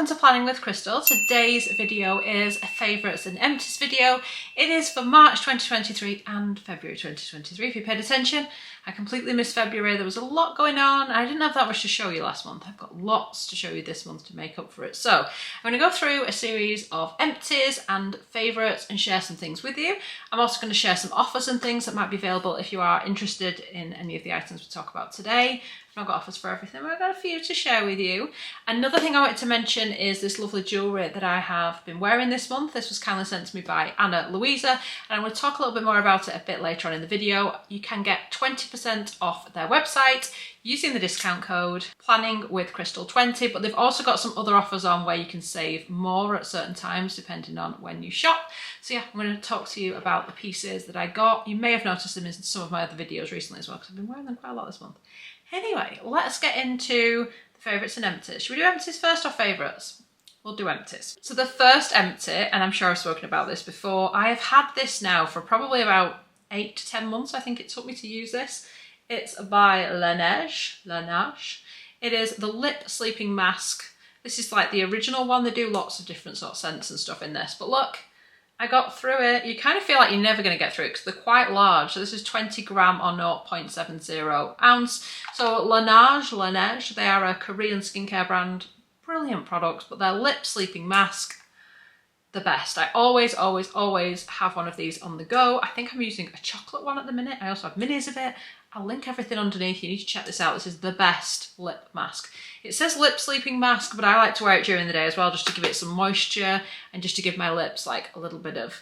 to Planning with Crystal. Today's video is a favourites and empties video. It is for March 2023 and February 2023. If you paid attention, I completely missed February. There was a lot going on. I didn't have that much to show you last month. I've got lots to show you this month to make up for it. So I'm going to go through a series of empties and favourites and share some things with you. I'm also going to share some offers and things that might be available if you are interested in any of the items we talk about today. I've not got offers for everything, but I've got a few to share with you. Another thing I wanted to mention is this lovely jewellery that I have been wearing this month. This was kindly sent to me by Ana Luisa, and I'm going to talk a little bit more about it a bit later on in the video. You can get 20% off their website using the discount code planningwithcrystal20, but they've also got some other offers on where you can save more at certain times depending on when you shop. So yeah, I'm going to talk to you about the pieces that I got. You may have noticed them in some of my other videos recently as well, because I've been wearing them quite a lot this month. Anyway, let's get into the favourites and empties. Should we do empties first or favourites? We'll do empties. So the first empty, and I'm sure I've spoken about this before, I have had this now for probably about 8 to 10 months. I think it took me to use this. It's by Laneige. It is the lip sleeping mask. This is like the original one. They do lots of different sort of scents and stuff in this, but look, I got through it. You kind of feel like you're never going to get through it because they're quite large. So this is 20 gram or 0.70 ounce. So Laneige, they are a Korean skincare brand. Brilliant products, but their lip sleeping mask, the best. I always have one of these on the go. I think I'm using a chocolate one at the minute. I also have minis of it. I'll link everything underneath. You need to check this out. This is the best lip mask. It says lip sleeping mask, but I like to wear it during the day as well, just to give it some moisture and just to give my lips like a little bit of,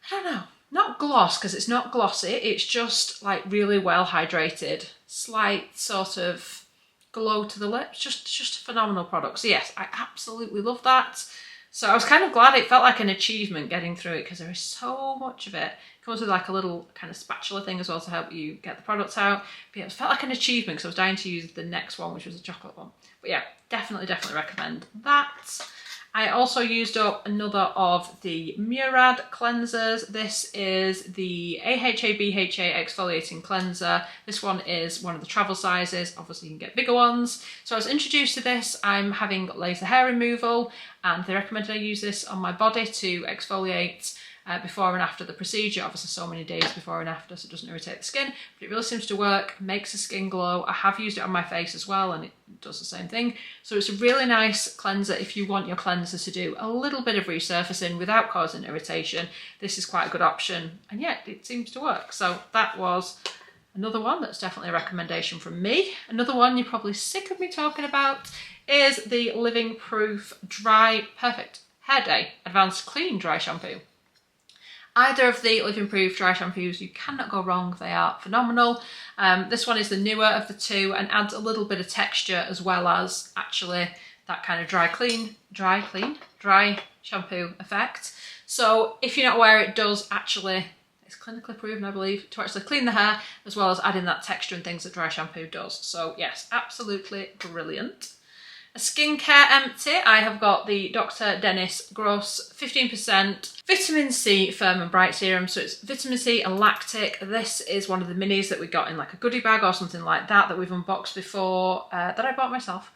I don't know, not gloss, because it's not glossy. It's just like really well hydrated, slight sort of glow to the lips. Just a phenomenal product. So yes, I absolutely love that. So I was kind of glad. It felt like an achievement getting through it because there is so much of it. It comes with like a little kind of spatula thing as well to help you get the products out. But yeah, it felt like an achievement because I was dying to use the next one, which was a chocolate one. But yeah, definitely recommend that. I also used up another of the Murad cleansers. This is the AHA BHA Exfoliating Cleanser. This one is one of the travel sizes. Obviously you can get bigger ones. So I was introduced to this. I'm having laser hair removal and they recommended I use this on my body to exfoliate before and after the procedure. Obviously so many days before and after, so it doesn't irritate the skin, but it really seems to work, makes the skin glow. I have used it on my face as well and it does the same thing. So it's a really nice cleanser if you want your cleanser to do a little bit of resurfacing without causing irritation. This is quite a good option, and yet it seems to work. So that was another one that's definitely a recommendation from me. Another one you're probably sick of me talking about is the Living Proof Dry Perfect Hair Day Advanced Clean Dry Shampoo. Either of the Living Proof dry shampoos, you cannot go wrong. They are phenomenal. This one is the newer of the two and adds a little bit of texture as well as actually that kind of dry shampoo effect. So if you're not aware, it does actually, it's clinically proven I believe, to actually clean the hair as well as adding that texture and things that dry shampoo does. So yes, absolutely brilliant. A skincare empty, I have got the Dr. Dennis Gross 15% Vitamin C Firm and Bright Serum. So it's vitamin C and lactic. This is one of the minis that we got in like a goodie bag or something like that we've unboxed before, that I bought myself.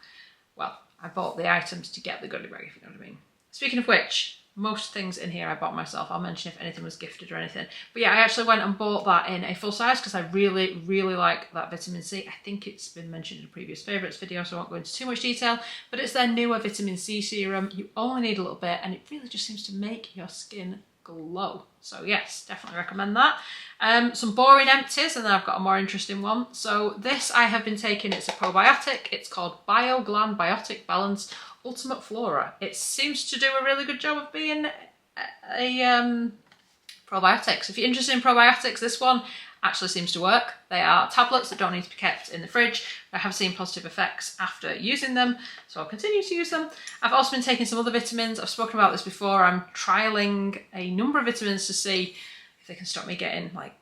Well, I bought the items to get the goodie bag, if you know what I mean. Speaking of which, most things in here I bought myself. I'll mention if anything was gifted or anything. But yeah, I actually went and bought that in a full size because I really like that vitamin C. I think it's been mentioned in a previous favourites video, so I won't go into too much detail. But it's their newer vitamin C serum. You only need a little bit and it really just seems to make your skin glow. So yes, definitely recommend that. Some boring empties, and then I've got a more interesting one. So this I have been taking, it's a probiotic. It's called BioGland Biotic Balance Ultimate Flora. It seems to do a really good job of being a probiotics. If you're interested in probiotics, this one actually seems to work. They are tablets that don't need to be kept in the fridge. I have seen positive effects after using them, so I'll continue to use them. I've also been taking some other vitamins. I've spoken about this before. I'm trialing a number of vitamins to see if they can stop me getting like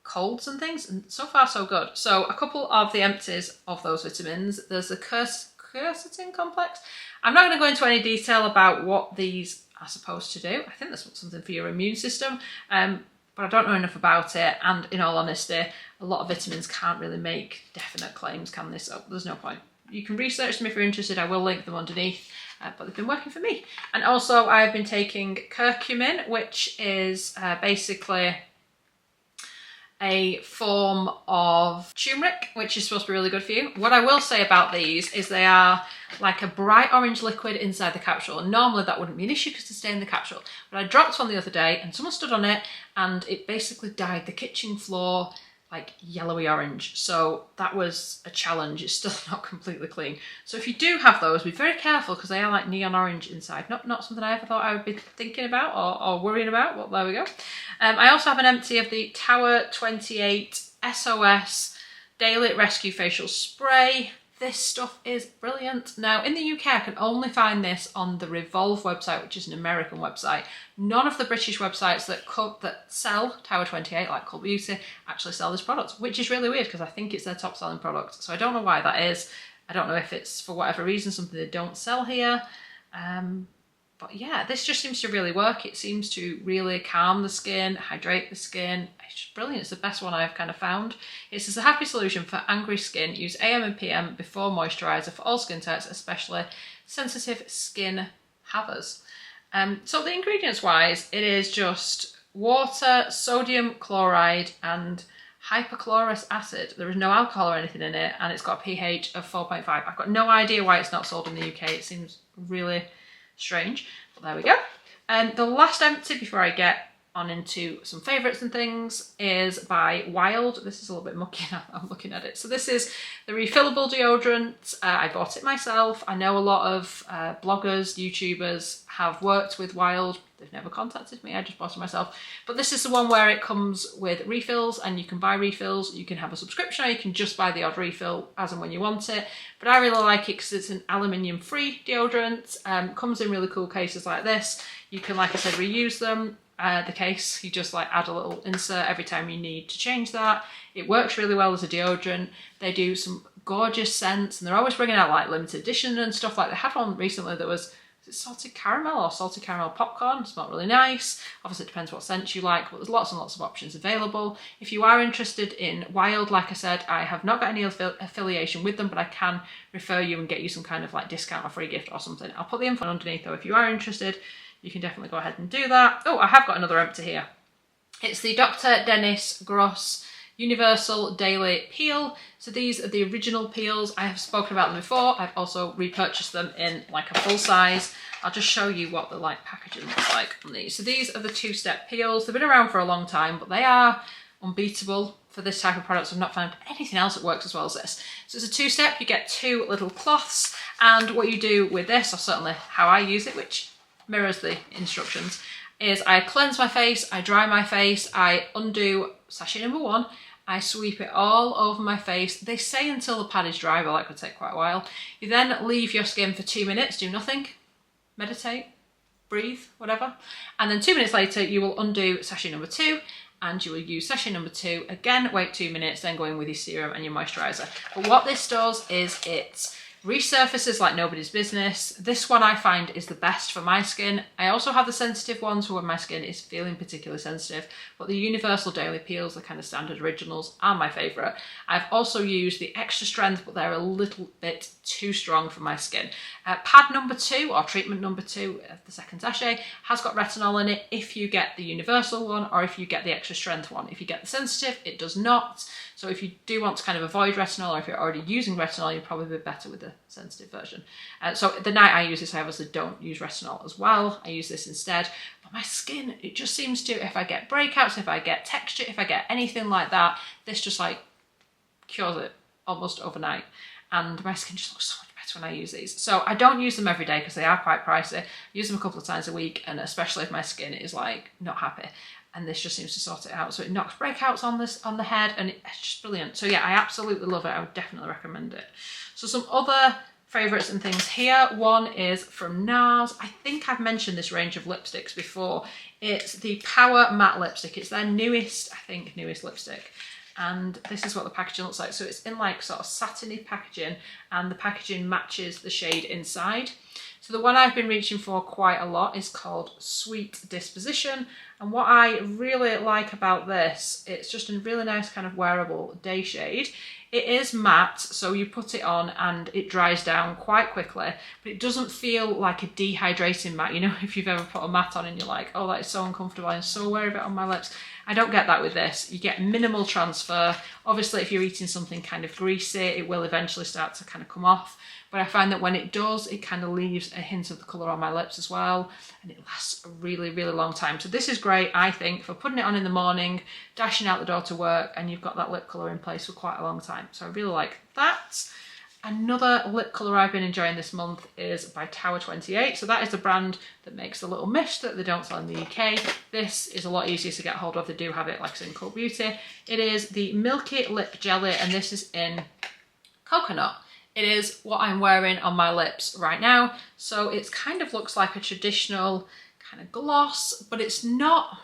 colds and things, and so far so good. So a couple of the empties of those vitamins. There's the quercetin complex. I'm not going to go into any detail about what these are supposed to do. I think that's something for your immune system, but I don't know enough about it, and in all honesty, a lot of vitamins can't really make definite claims, can they? So there's no point. you can research them if you're interested. I will link them underneath, but they've been working for me. And also I've been taking Curcumin, which is basically a form of turmeric, which is supposed to be really good for you. What I will say about these is they are like a bright orange liquid inside the capsule, and normally that wouldn't be an issue because they stay in the capsule. But I dropped one the other day and someone stood on it and it basically dyed the kitchen floor like yellowy orange. So that was a challenge. It's still not completely clean. So if you do have those, be very careful because they are like neon orange inside. Not something I ever thought I would be thinking about or worrying about, but there we go. I also have an empty of the Tower 28 SOS Daily Rescue Facial Spray. This stuff is brilliant. Now in the UK I can only find this on the Revolve website, which is an American website. None of the British websites that sell Tower 28, like Cult Beauty, actually sell this product, which is really weird because I think it's their top selling product. So I don't know why that is. I don't know if it's for whatever reason something they don't sell here. But yeah, this just seems to really work. It seems to really calm the skin, hydrate the skin. It's just brilliant. It's the best one I've kind of found. It's a happy solution for angry skin. Use AM and PM before moisturiser for all skin types, especially sensitive skin havers. So the ingredients wise, it is just water, sodium chloride and hypochlorous acid. There is no alcohol or anything in it, and it's got a pH of 4.5. I've got no idea why it's not sold in the UK. It seems really strange, but there we go. And the last empty before I get on into some favourites and things is by Wild. This is a little bit mucky now, I'm looking at it. So this is the refillable deodorant. I bought it myself. I know a lot of bloggers, YouTubers have worked with Wild. They've never contacted me, I just bought it myself. But this is the one where it comes with refills, and you can buy refills, you can have a subscription, or you can just buy the odd refill as and when you want it. But I really like it because it's an aluminium free deodorant. Comes in really cool cases like this. You can, like I said, reuse them. The case, you just like add a little insert every time you need to change that. It works really well as a deodorant. They do some gorgeous scents, and they're always bringing out like limited edition and stuff. Like they had one recently that was it salted caramel or salted caramel popcorn. It smelled really nice. Obviously it depends what scent you like, but there's lots and lots of options available. If you are interested in Wild, like I said, I have not got any affiliation with them, but I can refer you and get you some kind of like discount or free gift or something. I'll put the info underneath though if you are interested. You can definitely go ahead and do that. Oh, I have got another empty here. It's the Dr. Dennis Gross Universal Daily Peel. So these are the original peels. I have spoken about them before. I've also repurchased them in like a full size. I'll just show you what the like packaging looks like on these. So these are the two-step peels. They've been around for a long time, but they are unbeatable for this type of products. I've not found anything else that works as well as this. So it's a two-step. You get two little cloths, and what you do with this, or certainly how I use it, which mirrors the instructions, is I cleanse my face, I dry my face, I undo sachet number 1, I sweep it all over my face. They say until the pad is dry, but that could take quite a while. You then leave your skin for 2 minutes, do nothing, meditate, breathe, whatever. And then 2 minutes later, you will undo sachet number 2, and you will use sachet number 2, again, wait 2 minutes, then go in with your serum and your moisturiser. But what this does is it resurfaces like nobody's business. This one I find is the best for my skin. I also have the sensitive ones for when my skin is feeling particularly sensitive, but the Universal Daily Peels, the kind of standard originals, are my favourite. I've also used the extra strength, but they're a little bit too strong for my skin. Pad number 2, or treatment number 2 of the second sachet, has got retinol in it if you get the universal one or if you get the extra strength one. If you get the sensitive, it does not. So if you do want to kind of avoid retinol, or if you're already using retinol, you'd probably be better with the sensitive version. So the night I use this, I obviously don't use retinol as well. I use this instead. But my skin, it just seems to, if I get breakouts, if I get texture, if I get anything like that, this just like cures it almost overnight. And my skin just looks so much better when I use these. So I don't use them every day because they are quite pricey. I use them a couple of times a week, and especially if my skin is like not happy. And this just seems to sort it out. So it knocks breakouts on the head, and it's just brilliant. So yeah, I absolutely love it. I would definitely recommend it. So some other favourites and things here. One is from Nars. I think I've mentioned this range of lipsticks before. It's the Power Matte Lipstick. It's their newest lipstick. And this is what the packaging looks like. So it's in like sort of satiny packaging, and the packaging matches the shade inside. So the one I've been reaching for quite a lot is called Sweet Disposition. And what I really like about this, it's just a really nice kind of wearable day shade. It is matte, so you put it on and it dries down quite quickly, but it doesn't feel like a dehydrating matte. You know, if you've ever put a matte on and you're like, oh, that is so uncomfortable, I'm so aware of it on my lips. I don't get that with this. You get minimal transfer. Obviously, if you're eating something kind of greasy, it will eventually start to kind of come off. But I find that when it does, it kind of leaves a hint of the colour on my lips as well. And it lasts a really, really long time. So this is great, I think, for putting it on in the morning, dashing out the door to work, and you've got that lip colour in place for quite a long time. So I really like that. Another lip colour I've been enjoying this month is by Tower 28. So that is the brand that makes the little mist that they don't sell in the UK. This is a lot easier to get hold of. They do have it, like I said, in Cult Beauty. It is the Milky Lip Jelly, and this is in coconut. It is what I'm wearing on my lips right now. So it kind of looks like a traditional kind of gloss, but it's not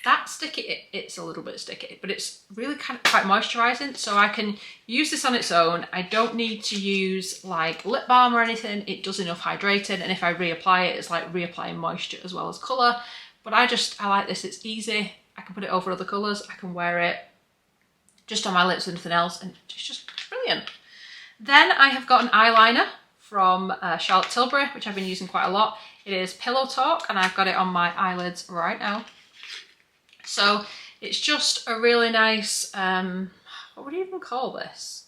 that sticky. It's a little bit sticky, but it's really kind of quite moisturizing. So I can use this on its own. I don't need to use like lip balm or anything. It does enough hydrating. And if I reapply it, it's like reapplying moisture as well as color. But I like this. It's easy. I can put it over other colors. I can wear it just on my lips and nothing else. And it's just brilliant. Then I have got an eyeliner from Charlotte Tilbury, which I've been using quite a lot. It is Pillow Talk, and I've got it on my eyelids right now. So it's just a really nice, what would you even call this?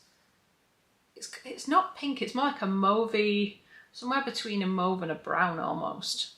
It's not pink, it's more like a mauvey, somewhere between a mauve and a brown almost.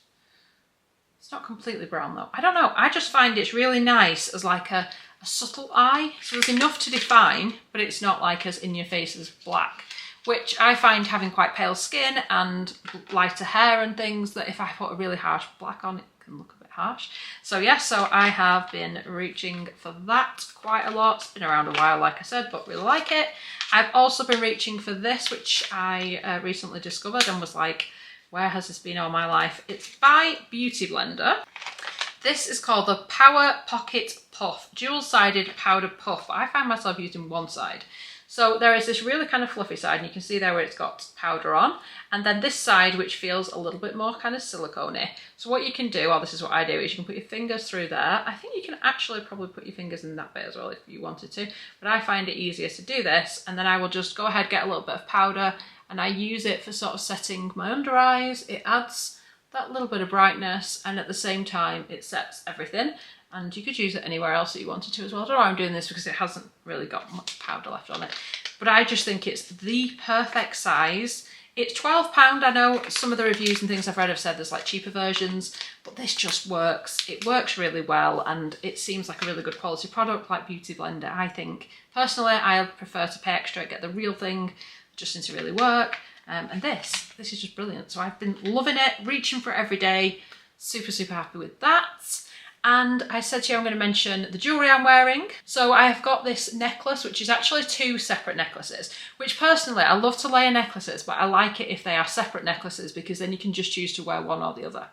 It's not completely brown though. I don't know, I just find it's really nice as like a subtle eye. So there's enough to define, but it's not like as in your face as black, which I find having quite pale skin and lighter hair and things, that if I put a really harsh black on, it can look a bit harsh. So yeah, so I have been reaching for that quite a lot. It's been around a while, like I said, but really like it. I've also been reaching for this, which I recently discovered and was like, where has this been all my life? It's by Beauty Blender. This is called the Power Pocket Puff, dual-sided powder puff. I find myself using one side. So there is this really kind of fluffy side, and you can see there where it's got powder on, and then this side which feels a little bit more kind of silicone-y. So what you can do, or this is what I do, is you can put your fingers through there. I think you can actually probably put your fingers in that bit as well if you wanted to, but I find it easier to do this, and then I will just go ahead, get a little bit of powder, and I use it for sort of setting my under eyes. It adds that little bit of brightness, and at the same time it sets everything. And you could use it anywhere else that you wanted to as well. I don't know why I'm doing this because it hasn't really got much powder left on it. But I just think it's the perfect size. It's £12. I know some of the reviews and things I've read have said there's like cheaper versions, but this just works. It works really well, and it seems like a really good quality product like Beauty Blender, I think. Personally, I prefer to pay extra, get the real thing. It just seems to really work. And this is just brilliant. So I've been loving it, reaching for it every day. Super, super happy with that. And I said to you I'm going to mention the jewellery I'm wearing. So I've got this necklace, which is actually two separate necklaces, which personally I love to layer necklaces, but I like it if they are separate necklaces because then you can just choose to wear one or the other.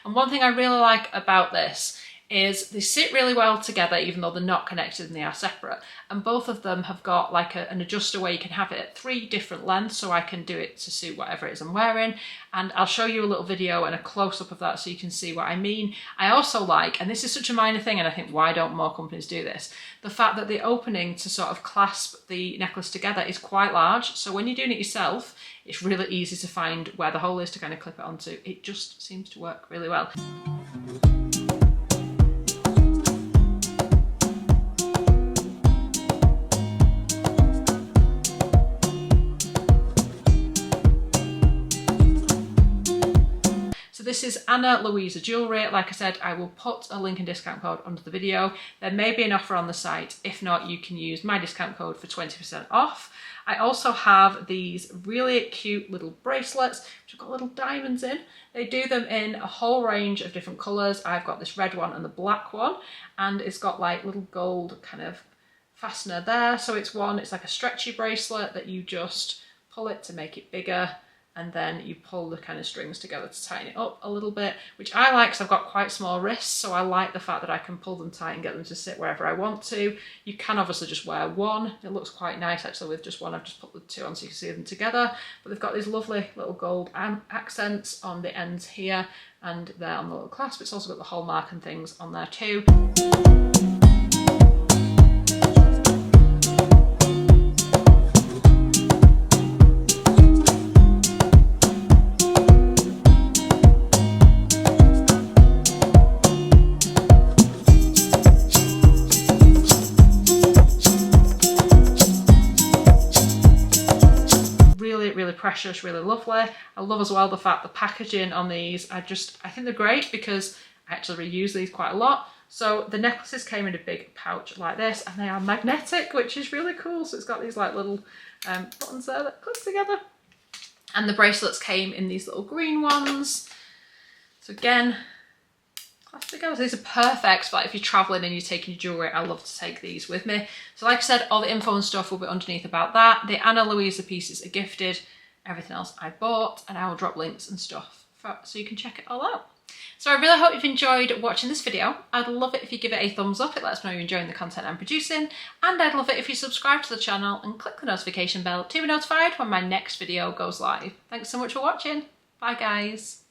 And one thing I really like about this is they sit really well together even though they're not connected and they are separate. And both of them have got like an adjuster where you can have it at 3 different lengths, so I can do it to suit whatever it is I'm wearing. And I'll show you a little video and a close-up of that so you can see what I mean. I also like, and this is such a minor thing and I think why don't more companies do this, the fact that the opening to sort of clasp the necklace together is quite large. So when you're doing it yourself, it's really easy to find where the hole is to kind of clip it onto. It just seems to work really well. This is Ana Luisa jewellery. Like I said, I will put a link and discount code under the video. There may be an offer on the site. If not, you can use my discount code for 20% off. I also have these really cute little bracelets, which have got little diamonds in. They do them in a whole range of different colours. I've got this red one and the black one, and it's got like little gold kind of fastener there. So it's like a stretchy bracelet that you just pull it to make it bigger. and then you pull the kind of strings together to tighten it up a little bit, which I like because I've got quite small wrists, so I like the fact that I can pull them tight and get them to sit wherever I want to. You can obviously just wear one. It looks quite nice actually with just one. I've just put the two on so you can see them together, but they've got these lovely little gold accents on the ends here, and they're on the little clasp. It's also got the hallmark and things on there too. Really precious, really lovely. I love as well the fact the packaging on these, I think they're great because I actually reuse these quite a lot. So the necklaces came in a big pouch like this, and they are magnetic, which is really cool. So it's got these like little buttons there that click together. And the bracelets came in these little green ones. So again, clasp together. So these are perfect for like if you're traveling and you're taking your jewelry. I love to take these with me. So like I said, all the info and stuff will be underneath about that. The Ana Luisa pieces are gifted. Everything else I bought, and I will drop links and stuff so you can check it all out. So I really hope you've enjoyed watching this video. I'd love it if you give it a thumbs up. It lets me know you're enjoying the content I'm producing. And I'd love it if you subscribe to the channel and click the notification bell to be notified when my next video goes live. Thanks so much for watching. Bye guys.